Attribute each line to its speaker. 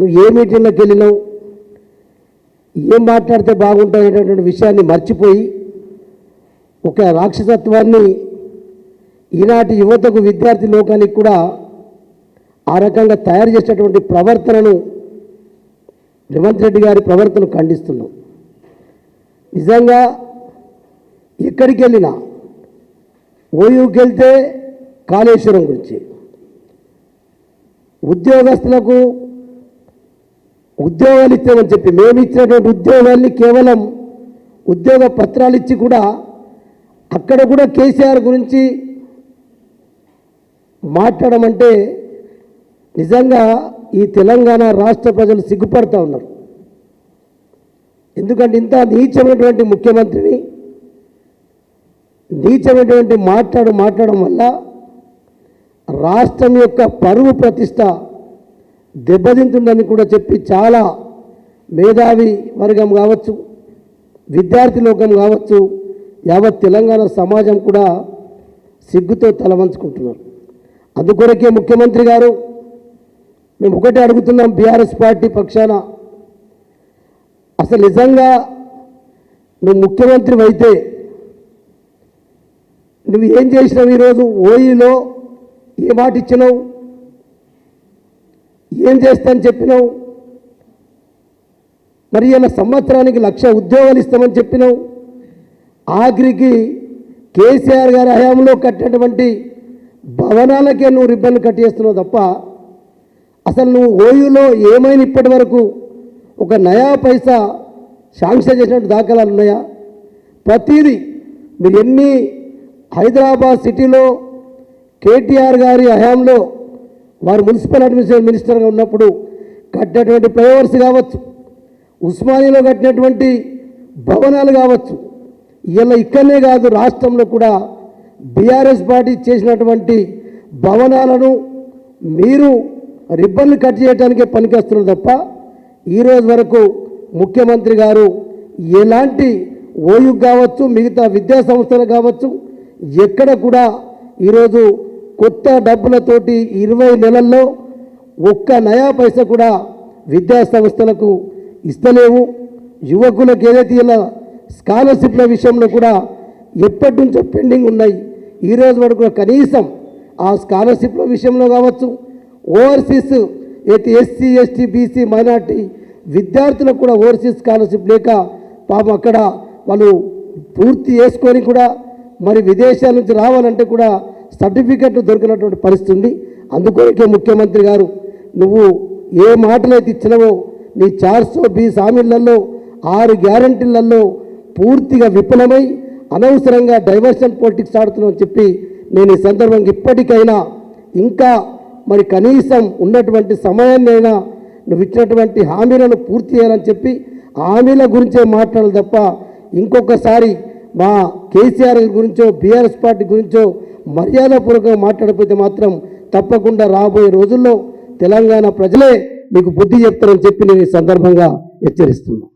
Speaker 1: నువ్వు ఏ మీటింగ్లోకి వెళ్ళినావు, ఏం మాట్లాడితే బాగుంటాయనేటువంటి విషయాన్ని మర్చిపోయి ఒక రాక్షసత్వాన్ని ఈనాటి యువతకు విద్యార్థి లోకానికి కూడా ఆ రకంగా తయారు చేసేటువంటి ప్రవర్తనను రేవంత్ రెడ్డి గారి ప్రవర్తనను ఖండిస్తున్నాం. నిజంగా ఎక్కడికి వెళ్ళినా ఓయూకి వెళ్తే కాళేశ్వరం గురించి, ఉద్యోగస్తులకు ఉద్యోగాలు ఇచ్చామని చెప్పి మేము ఇచ్చినటువంటి ఉద్యోగాల్ని కేవలం ఉద్యోగ పత్రాలు ఇచ్చి కూడా అక్కడ కూడా కేసీఆర్ గురించి మాట్లాడమంటే నిజంగా ఈ తెలంగాణ రాష్ట్ర ప్రజలు సిగ్గుపడుతూ ఉన్నారు. ఎందుకంటే ఇంత నీచమైనటువంటి ముఖ్యమంత్రిని నీచమైనటువంటి మాట్లాడడం వల్ల రాష్ట్రం యొక్క పరువు ప్రతిష్ట దెబ్బతింటుందని కూడా చెప్పి చాలా మేధావి వర్గం కావచ్చు, విద్యార్థి లోకం కావచ్చు, యావత్ తెలంగాణ సమాజం కూడా సిగ్గుతో తలవంచుకుంటున్నారు. అందుకొరకే ముఖ్యమంత్రి గారు మేము ఒకటే అడుగుతున్నాం బీఆర్ఎస్ పార్టీ పక్షాన, అసలు నిజంగా నువ్వు ముఖ్యమంత్రి అయితే నువ్వు ఏం చేసినావు? ఈరోజు ఓఈలో ఏ మాట ఇచ్చినావు? ఏం చేస్తానని చెప్పినావు? మరి ఇలా సంవత్సరానికి 1,00,000 ఉద్యోగాలు ఇస్తామని చెప్పినావు. ఆఖరికి కేసీఆర్ గారి హయాంలో కట్టినటువంటి భవనాలకే నువ్వు రిబ్బన్లు కట్టేస్తున్నావు తప్ప అసలు నువ్వు ఓయూలో ఏమైనా ఇప్పటి వరకు ఒక నయా పైసా శాంక్షన్ చేసినట్టు దాఖలాలు ఉన్నాయా? ప్రతిదీ మీరు ఎన్ని హైదరాబాద్ సిటీలో కేటీఆర్ గారి హయాంలో వారు మున్సిపల్ అడ్మినిస్ట్రేషన్ మినిస్టర్గా ఉన్నప్పుడు కట్టినటువంటి ఫ్లైఓవర్స్ కావచ్చు, ఉస్మానియాలో కట్టినటువంటి భవనాలు కావచ్చు, ఇలా ఇక్కడనే కాదు రాష్ట్రంలో కూడా బీఆర్ఎస్ పార్టీ చేసినటువంటి భవనాలను మీరు రిబ్బన్లు కట్ చేయడానికే పనికొస్తున్నారు తప్ప ఈరోజు వరకు ముఖ్యమంత్రి గారు ఎలాంటి ఓయూ కావచ్చు, మిగతా విద్యా సంస్థలు కావచ్చు, ఎక్కడ కూడా ఈరోజు కొత్త డబ్బులతోటి 20 నెలల్లో ఒక్క నయా పైసా కూడా విద్యా సంస్థలకు ఇస్తలేవు. యువకులకు ఏదైతే ఇలా స్కాలర్షిప్ల విషయంలో కూడా ఎప్పటి నుంచో పెండింగ్ ఉన్నాయి. ఈరోజు వరకు కనీసం ఆ స్కాలర్షిప్ల విషయంలో కావచ్చు, ఓవర్సీస్ అయితే ఎస్సీ ఎస్టీ బీసీ మైనార్టీ విద్యార్థులకు కూడా ఓవర్సీస్ స్కాలర్షిప్ లేక పాపం అక్కడ వాళ్ళు పూర్తి చేసుకొని కూడా మరి విదేశాల నుంచి రావాలంటే కూడా సర్టిఫికెట్ దొరికినటువంటి పరిస్థితి ఉంది. అందుకొరకే ముఖ్యమంత్రి గారు నువ్వు ఏ మాటలైతే ఇచ్చినావో నీ 420 హామీలలో 6 గ్యారంటీలలో పూర్తిగా విఫలమై అనవసరంగా డైవర్షన్ పాలిటిక్స్ ఆడుతున్నావు చెప్పి నేను ఈ సందర్భంగా ఇప్పటికైనా ఇంకా మరి కనీసం ఉన్నటువంటి సమయాన్నైనా నువ్వు ఇచ్చినటువంటి హామీలను పూర్తి చేయాలని చెప్పి హామీల గురించే మాట్లాడాలి తప్ప ఇంకొకసారి మా కేసీఆర్ గురించో బీఆర్ఎస్ పార్టీ గురించో మర్యాదపూర్వకంగా మాట్లాడకపోతే మాత్రం తప్పకుండా రాబోయే రోజుల్లో తెలంగాణ ప్రజలే మీకు బుద్ధి చెప్తారని చెప్పి నేను ఈ సందర్భంగా హెచ్చరిస్తున్నాను.